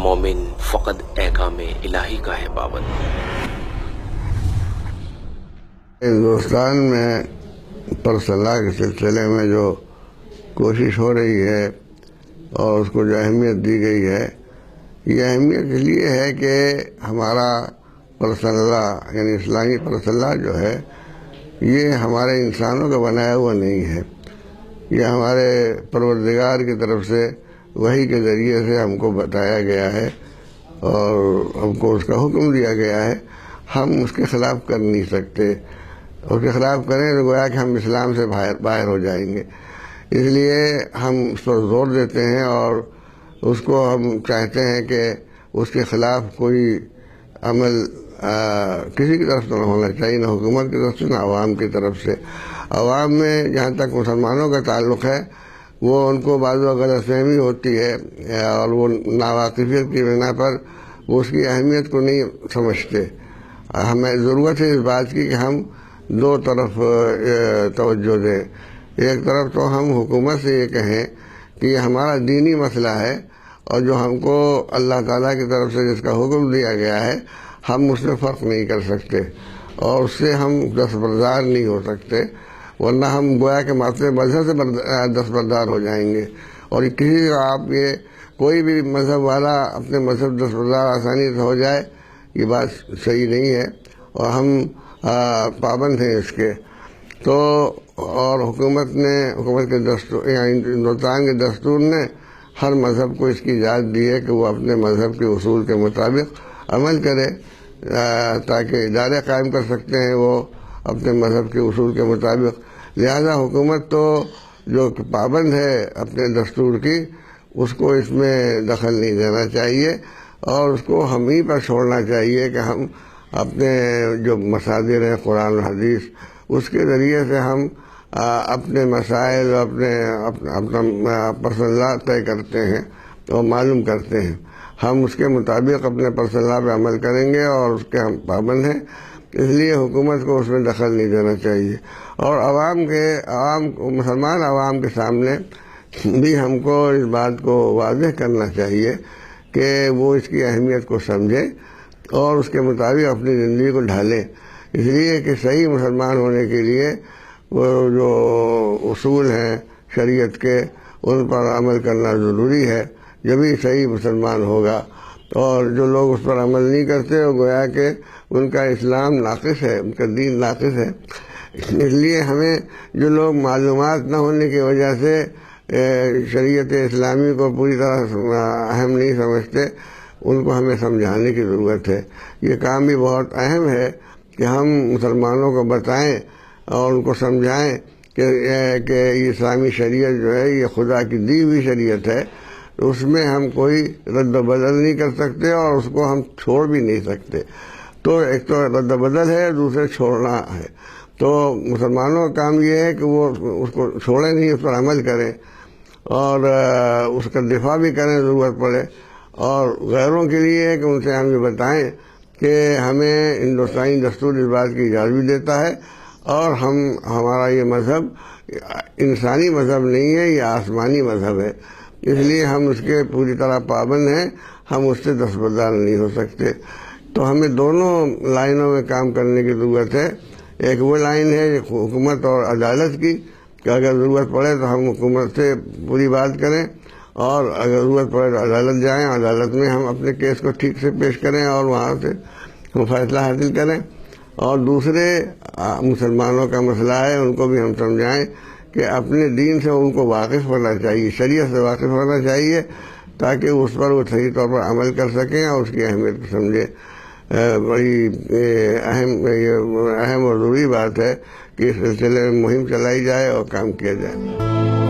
مومن فقط احکام الہی کا ہے پابند۔ ہندوستان میں پرصلاح کے سلسلے میں جو کوشش ہو رہی ہے اور اس کو جو اہمیت دی گئی ہے، یہ اہمیت اس لیے ہے کہ ہمارا پرصلاح یعنی اسلامی پرصلاح جو ہے یہ ہمارے انسانوں کا بنایا ہوا نہیں ہے، یہ ہمارے پروردگار کی طرف سے وحی کے ذریعے سے ہم کو بتایا گیا ہے اور ہم کو اس کا حکم دیا گیا ہے۔ ہم اس کے خلاف کر نہیں سکتے، اس کے خلاف کریں تو گویا کہ ہم اسلام سے باہر ہو جائیں گے۔ اس لیے ہم اس پر زور دیتے ہیں اور اس کو ہم چاہتے ہیں کہ اس کے خلاف کوئی عمل کسی کی طرف سے نہ ہونا چاہیے، نہ حکومت کی طرف سے نہ عوام کی طرف سے۔ عوام میں جہاں تک مسلمانوں کا تعلق ہے وہ ان کو بعض غلط فہمی ہوتی ہے اور وہ ناواقفیت کی بنا پر وہ اس کی اہمیت کو نہیں سمجھتے۔ ہمیں ضرورت ہے اس بات کی کہ ہم دو طرف توجہ دیں۔ ایک طرف تو ہم حکومت سے یہ کہیں کہ یہ ہمارا دینی مسئلہ ہے اور جو ہم کو اللہ تعالیٰ کی طرف سے جس کا حکم دیا گیا ہے ہم اس میں فرق نہیں کر سکتے اور اس سے ہم دستبردار نہیں ہو سکتے، ورنہ ہم گویا کہ اپنے مذہب سے دستبردار ہو جائیں گے۔ اور کسی کا آپ یہ کوئی بھی مذہب والا اپنے مذہب دستبردار آسانی سے ہو جائے، یہ بات صحیح نہیں ہے اور ہم پابند ہیں اس کے۔ تو اور حکومت کے دستور یعنی ہندوستان کے دستور نے ہر مذہب کو اس کی اجازت دی ہے کہ وہ اپنے مذہب کے اصول کے مطابق عمل کرے، تاکہ ادارے قائم کر سکتے ہیں وہ اپنے مذہب کے اصول کے مطابق۔ لہذا حکومت تو جو پابند ہے اپنے دستور کی، اس کو اس میں دخل نہیں دینا چاہیے اور اس کو ہم ہی پر چھوڑنا چاہیے کہ ہم اپنے جو مصادر ہیں قرآن و حدیث، اس کے ذریعے سے ہم اپنے مسائل اپنا پرصلاح طے کرتے ہیں اور معلوم کرتے ہیں۔ ہم اس کے مطابق اپنے پرصلاح پہ عمل کریں گے اور اس کے ہم پابند ہیں، اس لیے حکومت کو اس میں دخل نہیں دینا چاہیے۔ اور مسلمان عوام کے سامنے بھی ہم کو اس بات کو واضح کرنا چاہیے کہ وہ اس کی اہمیت کو سمجھے اور اس کے مطابق اپنی زندگی کو ڈھالیں، اس لیے کہ صحیح مسلمان ہونے کے لیے وہ جو اصول ہیں شریعت کے ان پر عمل کرنا ضروری ہے، جبھی صحیح مسلمان ہوگا۔ اور جو لوگ اس پر عمل نہیں کرتے وہ گویا کہ ان کا اسلام ناقص ہے، ان کا دین ناقص ہے۔ اس لیے ہمیں جو لوگ معلومات نہ ہونے کی وجہ سے شریعت اسلامی کو پوری طرح اہم نہیں سمجھتے، ان کو ہمیں سمجھانے کی ضرورت ہے۔ یہ کام بھی بہت اہم ہے کہ ہم مسلمانوں کو بتائیں اور ان کو سمجھائیں کہ یہ اسلامی شریعت جو ہے یہ خدا کی دی ہوئی شریعت ہے، اس میں ہم کوئی رد و بدل نہیں کر سکتے اور اس کو ہم چھوڑ بھی نہیں سکتے۔ تو ایک تو رد و بدل ہے، دوسرے چھوڑنا ہے۔ تو مسلمانوں کا کام یہ ہے کہ وہ اس کو چھوڑیں نہیں، اس پر عمل کریں اور اس کا دفاع بھی کریں ضرورت پڑے، اور غیروں کے لیے ہے کہ ان سے ہم یہ بتائیں کہ ہمیں ہندوستانی دستور اس بات کی اجازت بھی دیتا ہے اور ہمارا یہ مذہب انسانی مذہب نہیں ہے، یہ آسمانی مذہب ہے، اس لیے ہم اس کے پوری طرح پابند ہیں، ہم اس سے دستبردار نہیں ہو سکتے۔ تو ہمیں دونوں لائنوں میں کام کرنے کی ضرورت ہے۔ ایک وہ لائن ہے حکومت اور عدالت کی کہ اگر ضرورت پڑے تو ہم حکومت سے پوری بات کریں اور اگر ضرورت پڑے تو عدالت جائیں، عدالت میں ہم اپنے کیس کو ٹھیک سے پیش کریں اور وہاں سے ہم فیصلہ حاصل کریں۔ اور دوسرے مسلمانوں کا مسئلہ ہے، ان کو بھی ہم سمجھائیں کہ اپنے دین سے ان کو واقف ہونا چاہیے، شریعت سے واقف ہونا چاہیے، تاکہ اس پر وہ صحیح طور پر عمل کر سکیں اور اس کی اہمیت کو سمجھیں۔ بڑی اہم اور ضروری بات ہے کہ اس سلسلے میں مہم چلائی جائے اور کام کیا جائے۔